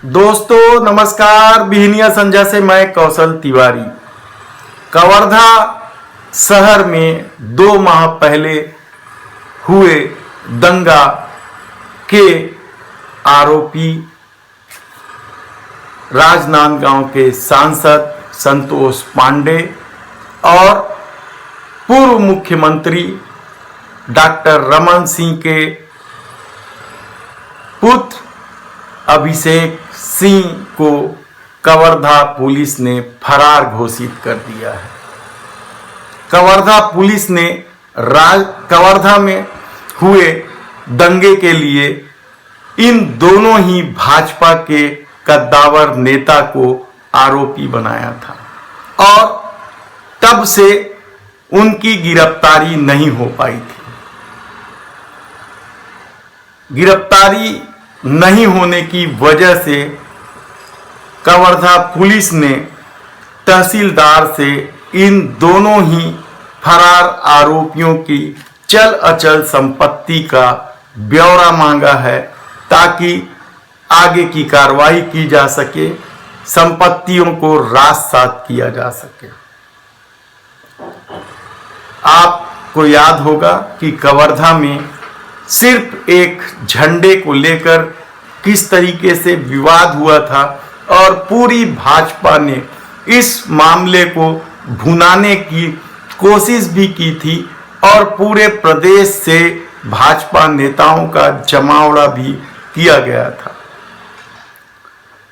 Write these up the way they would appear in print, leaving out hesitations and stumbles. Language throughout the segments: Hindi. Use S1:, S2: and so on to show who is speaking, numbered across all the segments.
S1: दोस्तों नमस्कार। बिहनिया संजय से मैं कौशल तिवारी। कवर्धा शहर में 2 माह पहले हुए दंगा के आरोपी राजनांदगांव के सांसद संतोष पांडे और पूर्व मुख्यमंत्री डॉक्टर रमन सिंह के पुत्र अभिषेक सिंह को कवर्धा पुलिस ने फरार घोषित कर दिया है। कवर्धा पुलिस ने कवर्धा में हुए दंगे के लिए इन दोनों ही भाजपा के कद्दावर नेता को आरोपी बनाया था और तब से उनकी गिरफ्तारी नहीं हो पाई थी। गिरफ्तारी नहीं होने की वजह से कवर्धा पुलिस ने तहसीलदार से इन दोनों ही फरार आरोपियों की चल अचल संपत्ति का ब्यौरा मांगा है ताकि आगे की कार्रवाई की जा सके, संपत्तियों को राजसात किया जा सके। आपको याद होगा कि कवर्धा में सिर्फ एक झंडे को लेकर किस तरीके से विवाद हुआ था और पूरी भाजपा ने इस मामले को भुनाने की कोशिश भी की थी और पूरे प्रदेश से भाजपा नेताओं का जमावड़ा भी किया गया था।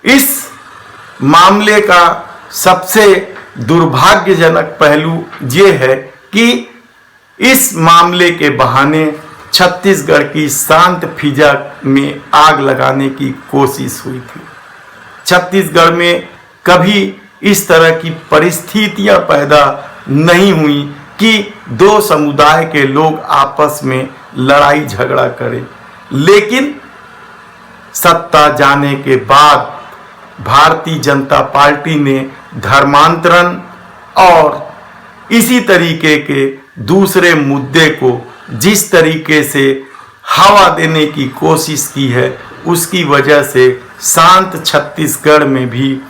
S1: इस मामले का सबसे दुर्भाग्यजनक पहलू ये है कि इस मामले के बहाने छत्तीसगढ़ की शांत फिजा में आग लगाने की कोशिश हुई थी। छत्तीसगढ़ में कभी इस तरह की परिस्थितियां पैदा नहीं हुई कि 2 समुदाय के लोग आपस में लड़ाई झगड़ा करें, लेकिन सत्ता जाने के बाद भारतीय जनता पार्टी ने धर्मांतरण और इसी तरीके के दूसरे मुद्दे को जिस तरीके से हवा देने की कोशिश की है, उसकी वजह से शांत छत्तीसगढ़ में भी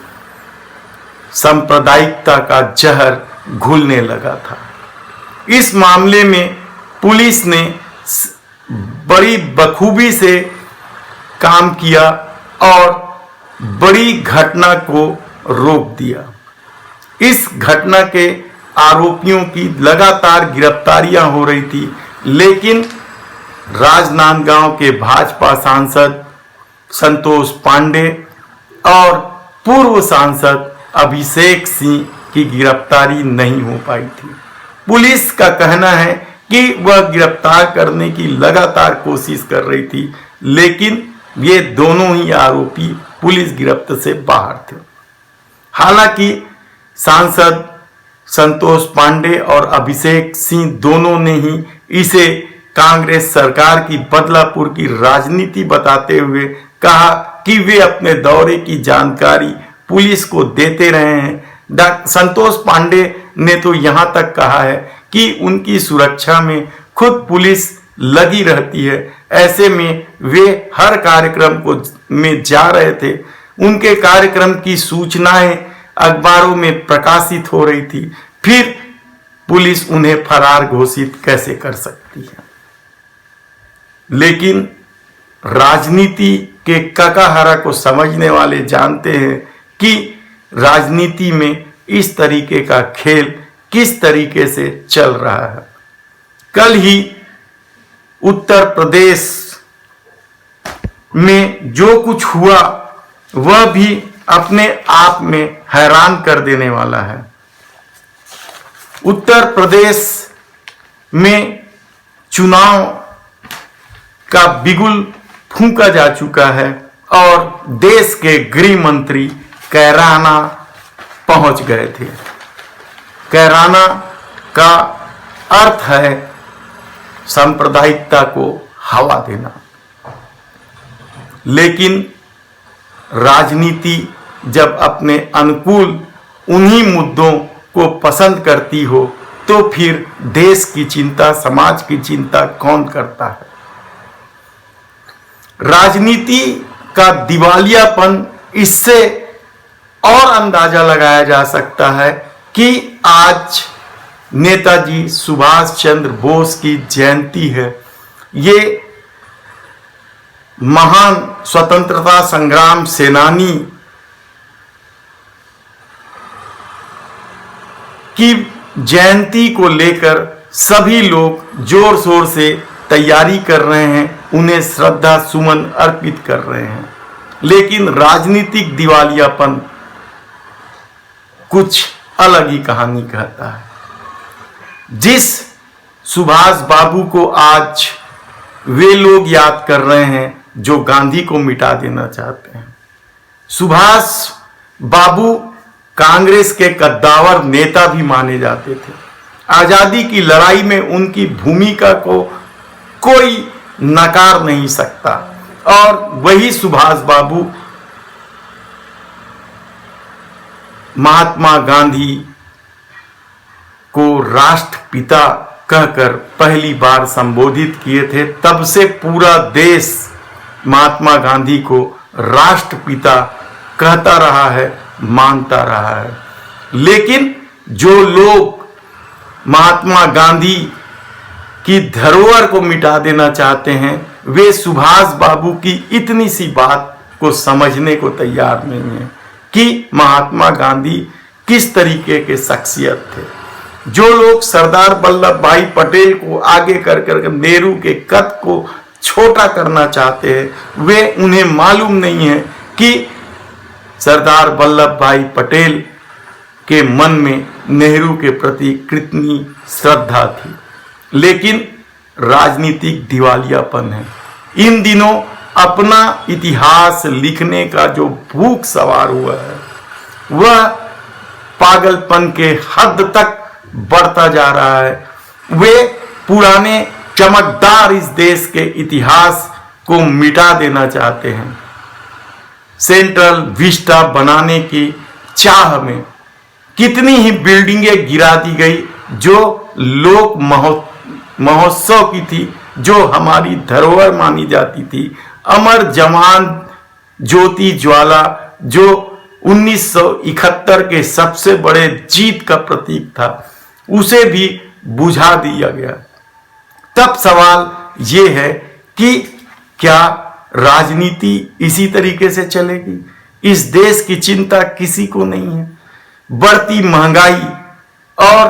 S1: सांप्रदायिकता का जहर घुलने लगा था। इस मामले में पुलिस ने बड़ी बखूबी से काम किया और बड़ी घटना को रोक दिया। इस घटना के आरोपियों की लगातार गिरफ्तारियां हो रही थी, लेकिन राजनांदगांव के भाजपा सांसद संतोष पांडे और पूर्व सांसद अभिषेक सिंह की गिरफ्तारी नहीं हो पाई थी। पुलिस का कहना है कि वह गिरफ्तार करने की लगातार कोशिश कर रही थी, लेकिन ये दोनों ही आरोपी पुलिस गिरफ्त से बाहर थे। हालांकि सांसद संतोष पांडे और अभिषेक सिंह दोनों ने ही इसे कांग्रेस सरकार की बदलापुर की राजनीति बताते हुए कहा कि वे अपने दौरे की जानकारी पुलिस को देते रहे हैं। संतोष पांडे ने तो यहां तक कहा है कि उनकी सुरक्षा में खुद पुलिस लगी रहती है। ऐसे में वे हर कार्यक्रम में जा रहे थे। उनके कार्यक्रम की सूचनाएं अखबारों में प्रकाशित हो रही थी, फिर पुलिस उन्हें फरार घोषित कैसे कर सकती है। लेकिन राजनीति के ककाहरा को समझने वाले जानते हैं कि राजनीति में इस तरीके का खेल किस तरीके से चल रहा है। कल ही उत्तर प्रदेश में जो कुछ हुआ वह भी अपने आप में हैरान कर देने वाला है। उत्तर प्रदेश में चुनाव का बिगुल फूंका जा चुका है और देश के गृह मंत्री कैराना पहुंच गए थे। कैराना का अर्थ है सांप्रदायिकता को हवा देना, लेकिन राजनीति जब अपने अनुकूल उन्हीं मुद्दों को पसंद करती हो तो फिर देश की चिंता, समाज की चिंता कौन करता है। राजनीति का दिवालियापन इससे और अंदाजा लगाया जा सकता है कि आज नेताजी सुभाष चंद्र बोस की जयंती है। ये महान स्वतंत्रता संग्राम सेनानी की जयंती को लेकर सभी लोग जोर शोर से तैयारी कर रहे हैं, उन्हें श्रद्धा सुमन अर्पित कर रहे हैं। लेकिन राजनीतिक दिवालियापन कुछ अलग ही कहानी कहता है। जिस सुभाष बाबू को आज वे लोग याद कर रहे हैं जो गांधी को मिटा देना चाहते हैं। सुभाष बाबू कांग्रेस के कद्दावर नेता भी माने जाते थे। आजादी की लड़ाई में उनकी भूमिका को कोई नकार नहीं सकता, और वही सुभाष बाबू महात्मा गांधी को राष्ट्रपिता कहकर पहली बार संबोधित किए थे। तब से पूरा देश महात्मा गांधी को राष्ट्रपिता कहता रहा है, मानता रहा है। लेकिन जो लोग महात्मा गांधी की धरोहर को मिटा देना चाहते हैं, वे सुभाष बाबू की इतनी सी बात को समझने को तैयार नहीं है कि महात्मा गांधी किस तरीके के शख्सियत थे। जो लोग सरदार वल्लभ भाई पटेल को आगे कर नेहरू के कद को छोटा करना चाहते हैं, वे उन्हें मालूम नहीं है कि सरदार वल्लभ भाई पटेल के मन में नेहरू के प्रति कितनी श्रद्धा थी। लेकिन राजनीतिक दिवालियापन है। इन दिनों अपना इतिहास लिखने का जो भूख सवार हुआ है, वह पागलपन के हद तक बढ़ता जा रहा है। वे पुराने चमकदार इस देश के इतिहास को मिटा देना चाहते हैं। सेंट्रल विस्टा बनाने की चाह में कितनी ही बिल्डिंगें गिरा दी गई जो लोक महोत्सव की थी, जो हमारी धरोहर मानी जाती थी। अमर जवान ज्योति ज्वाला जो 1971 के सबसे बड़े जीत का प्रतीक था, उसे भी बुझा दिया गया। तब सवाल ये है कि क्या राजनीति इसी तरीके से चलेगी? इस देश की चिंता किसी को नहीं है। बढ़ती महंगाई और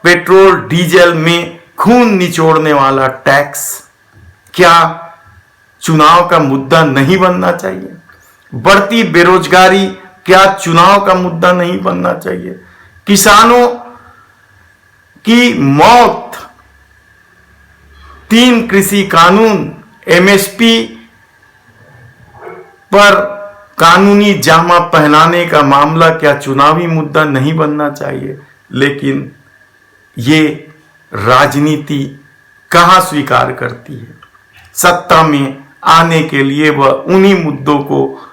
S1: पेट्रोल डीजल में खून निचोड़ने वाला टैक्स क्या चुनाव का मुद्दा नहीं बनना चाहिए? बढ़ती बेरोजगारी क्या चुनाव का मुद्दा नहीं बनना चाहिए? किसानों की मौत, 3 कृषि कानून, एमएसपी पर कानूनी जामा पहनाने का मामला क्या चुनावी मुद्दा नहीं बनना चाहिए? लेकिन ये राजनीति कहां स्वीकार करती है? सत्ता में आने के लिए वह उन्हीं मुद्दों को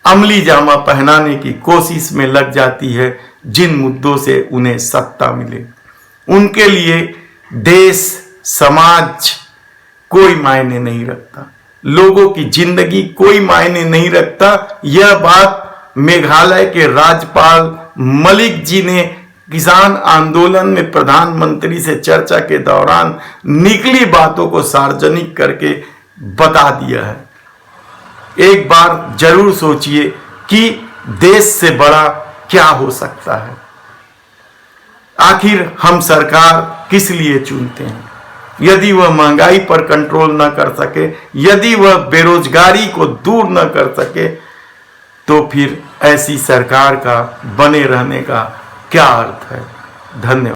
S1: अमली जामा पहनाने की कोशिश में लग जाती है जिन मुद्दों से उन्हें सत्ता मिले। उनके लिए देश समाज कोई मायने नहीं रखता, लोगों की जिंदगी कोई मायने नहीं रखता। यह बात मेघालय के राज्यपाल मलिक जी ने किसान आंदोलन में प्रधानमंत्री से चर्चा के दौरान निकली बातों को सार्वजनिक करके बता दिया है। एक बार जरूर सोचिए कि देश से बड़ा क्या हो सकता है। आखिर हम सरकार किस लिए चुनते हैं? यदि वह महंगाई पर कंट्रोल न कर सके, यदि वह बेरोजगारी को दूर न कर सके, तो फिर ऐसी सरकार का बने रहने का क्या अर्थ है? धन्यवाद।